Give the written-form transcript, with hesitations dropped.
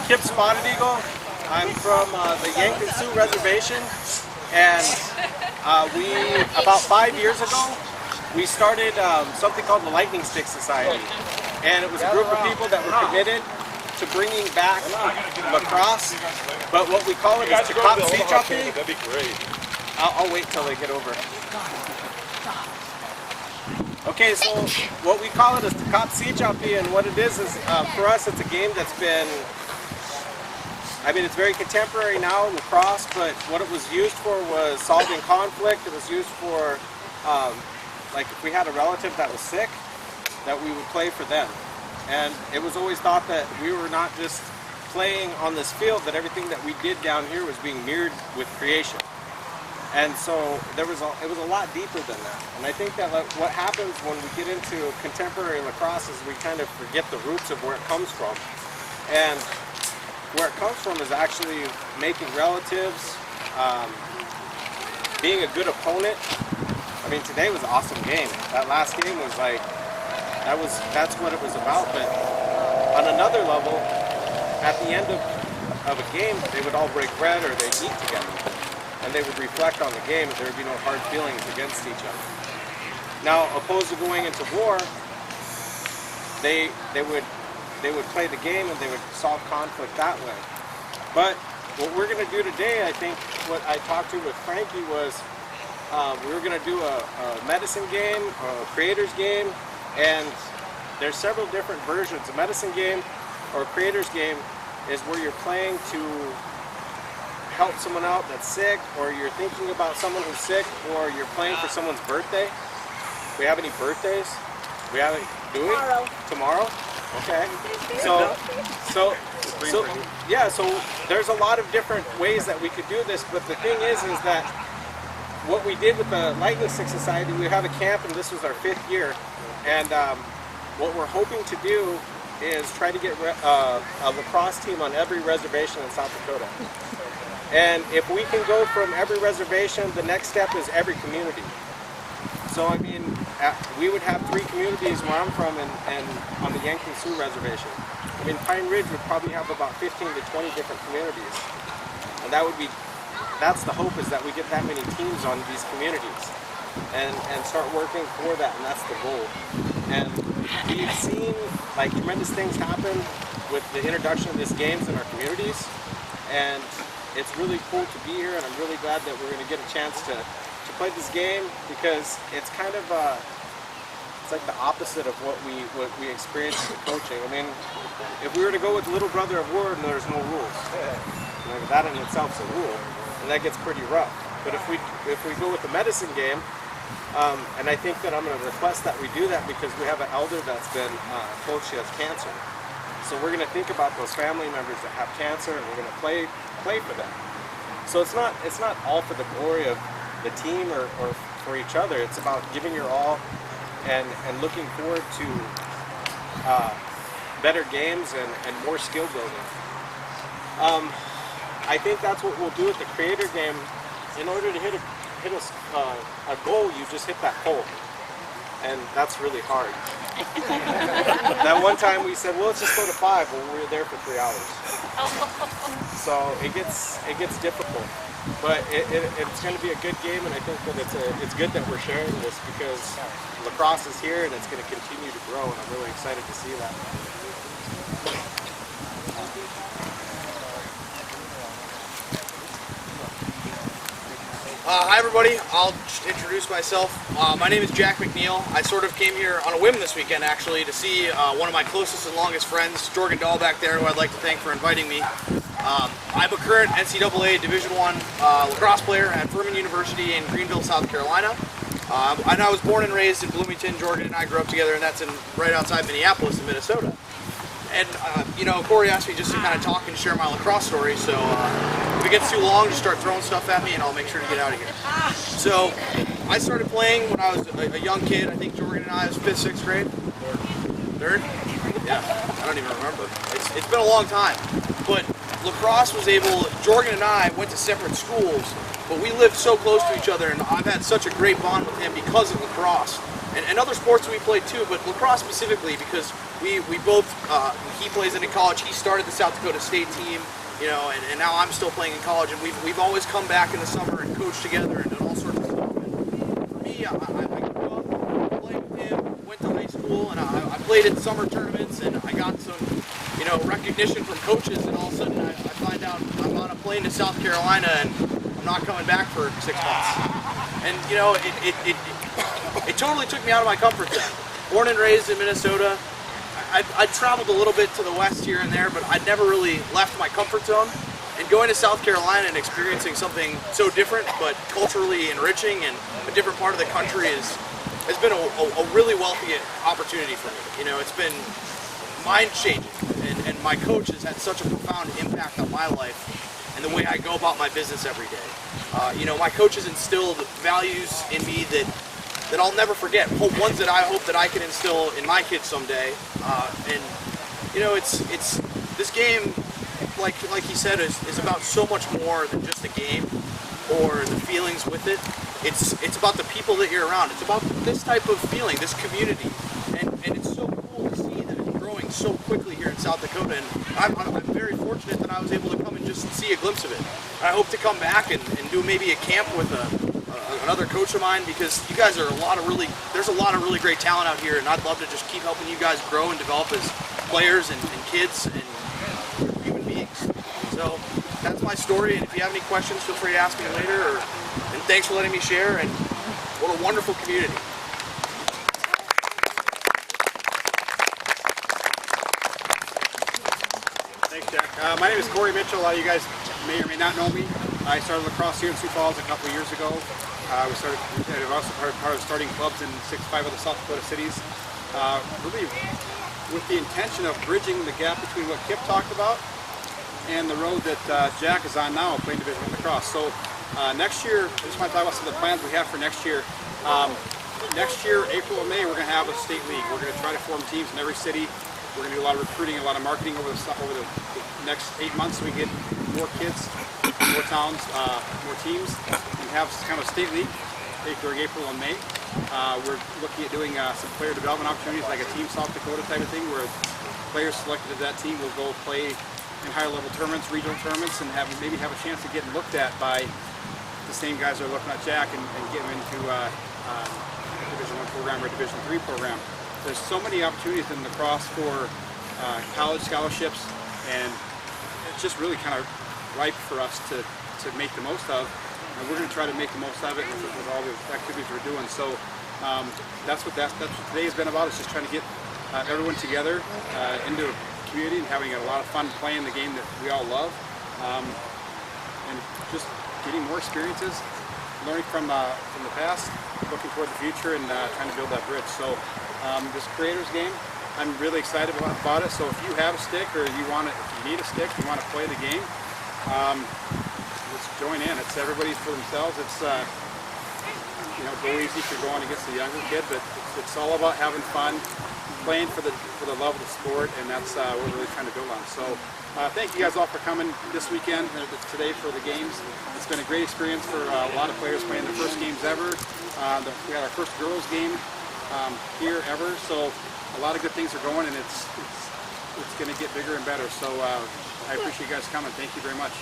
Kip Spotted Eagle. I'm from the Yankton Sioux Reservation, and about 5 years ago, we started something called the Lightning Stick Society, and it was a group of people that were committed to bringing back lacrosse, but what we call it is Kip Spotted. That'd be great. I'll wait till they get over. Okay, so what we call it is Kip Spotted, and what it is for us, it's a game that's been, I mean, it's very contemporary now in lacrosse, but what it was used for was solving conflict. It was used for, like if we had a relative that was sick, that we would play for them. And it was always thought that we were not just playing on this field, that everything that we did down here was being mirrored with creation. And so it was a lot deeper than that. And I think that what happens when we get into contemporary lacrosse is we kind of forget the roots of where it comes from. And where it comes from is actually making relatives, being a good opponent. I mean, today was an awesome game. That last game was like, that's what it was about. But on another level, at the end of a game, they would all break bread or they'd eat together. And they would reflect on the game, and there would be no hard feelings against each other. Now, opposed to going into war, they would play the game and they would solve conflict that way. But what we're going to do today, I think, what I talked to with Frankie was we were going to do a medicine game, a creator's game, and there's several different versions. A medicine game or a creator's game is where you're playing to help someone out that's sick, or you're thinking about someone who's sick, or you're playing for someone's birthday. Do we have any birthdays? Do we have any? Tomorrow? Okay. So yeah, so there's a lot of different ways that we could do this, but the thing is that what we did with the Lightning Stick Society, we have a camp, and this was our 5th year, and what we're hoping to do is try to get a lacrosse team on every reservation in South Dakota. And if we can go from every reservation, the next step is every community. So I mean, we would have 3 communities where I'm from and on the Yankton Sioux Reservation. I mean, Pine Ridge would probably have about 15 to 20 different communities. And that's the hope, is that we get that many teams on these communities and start working for that, and that's the goal. And we've seen like tremendous things happen with the introduction of these games in our communities. And it's really cool to be here, and I'm really glad that we're going to get a chance to play this game, because it's kind of it's like the opposite of what we experienced in coaching. I mean, if we were to go with Little Brother of War, there's no rules. You know, that in itself is a rule, and that gets pretty rough. But if we go with the medicine game, and I think that I'm going to request that we do that, because we have an elder that's been told she has cancer. So we're going to think about those family members that have cancer, and we're going to play for them. So it's not all for the glory of the team or for each other. It's about giving your all and looking forward to better games and more skill building. I think that's what we'll do with the creator game. In order to hit a goal, you just hit that pole, and that's really hard. That one time we said, well, let's just go to 5. Well, we were there for 3 hours. So it gets difficult, but it's going to be a good game, and I think that it's good that we're sharing this, because lacrosse is here and it's going to continue to grow, and I'm really excited to see that. Hi everybody, I'll just introduce myself. My name is Jack McNeill. I sort of came here on a whim this weekend, actually, to see one of my closest and longest friends, Jorgen Dahl back there, who I'd like to thank for inviting me. I'm a current NCAA Division I lacrosse player at Furman University in Greenville, South Carolina. And I was born and raised in Bloomington. Jorgen and I grew up together, and that's right outside Minneapolis in Minnesota. And, you know, Corey asked me just to kind of talk and share my lacrosse story, so if it gets too long, just start throwing stuff at me and I'll make sure to get out of here. So, I started playing when I was a young kid. I think Jorgen and I was 5th, 6th grade. 3rd? Yeah, I don't even remember. It's been a long time. But lacrosse was Jorgen and I went to separate schools, but we lived so close to each other, and I've had such a great bond with him because of lacrosse. and other sports we played too, but lacrosse specifically because we both, he plays it in college, he started the South Dakota State team, you know, and now I'm still playing in college, and we've always come back in the summer and coached together and done all sorts of stuff. And for me, I grew up playing with him, went to high school, and I played in summer tournaments, and I got some, you know, recognition from coaches, and all of a sudden I find out I'm on a plane to South Carolina and I'm not coming back for 6 months. And you know, it totally took me out of my comfort zone. Born and raised in Minnesota, I traveled a little bit to the west here and there, but I'd never really left my comfort zone. And going to South Carolina and experiencing something so different, but culturally enriching and a different part of the country has been a really wealthy opportunity for me. You know, it's been mind-changing, and my coach has had such a profound impact on my life and the way I go about my business every day. You know, my coach has instilled values in me that I'll never forget, ones that I hope that I can instill in my kids someday. And you know, it's this game, like he said, is about so much more than just a game or the feelings with it. It's about the people that you're around. It's about this type of feeling, this community, and it's so cool to see that it's growing so quickly here in South Dakota. And I'm very fortunate that I was able to come and just see a glimpse of it. I hope to come back and do maybe a camp with another coach of mine, because you guys are there's a lot of really great talent out here, and I'd love to just keep helping you guys grow and develop as players and kids and human beings. So that's my story, and if you have any questions, feel free to ask me later. And thanks for letting me share, and what a wonderful community. Thanks, Jack. My name is Corey Mitchell. A lot of you guys may or may not know me. I started lacrosse here in Sioux Falls a couple of years ago. I was also part of starting clubs in 5 other South Dakota cities. Really with the intention of bridging the gap between what Kip talked about and the road that Jack is on now, playing Division I lacrosse. So next year, I just want to talk about some of the plans we have for next year. Next year, April and May, we're going to have a state league. We're going to try to form teams in every city. We're going to do a lot of recruiting, a lot of marketing over the next 8 months, so we get more kids, more towns, more teams, and have kind of a state league during April and May. We're looking at doing some player development opportunities, like a Team South Dakota type of thing, where players selected as that team will go play in higher level tournaments, regional tournaments, and maybe have a chance of getting looked at by the same guys that are looking at Jack and get them into Division I program or Division III program. There's so many opportunities in lacrosse for college scholarships, and it's just really kind of ripe for us to make the most of. And we're going to try to make the most of it with all the activities we're doing. So that's what today has been about. It's just trying to get everyone together into a community and having a lot of fun playing the game that we all love, and just getting more experiences, learning from the past, looking toward the future, and trying to build that bridge. So this creators game, I'm really excited about it. So if you have a stick, or if you need a stick, you want to play the game, let's join in. It's everybody's for themselves. It's you know, go easy if you're going against a younger kid, but it's all about having fun, playing for the love of the sport, and that's what we're really trying to build on. So thank you guys all for coming this weekend, today, for the games. It's been a great experience for a lot of players playing their first games ever. We had our first girls game here ever, so a lot of good things are going, and it's going to get bigger and better. So I appreciate you guys coming. Thank you very much.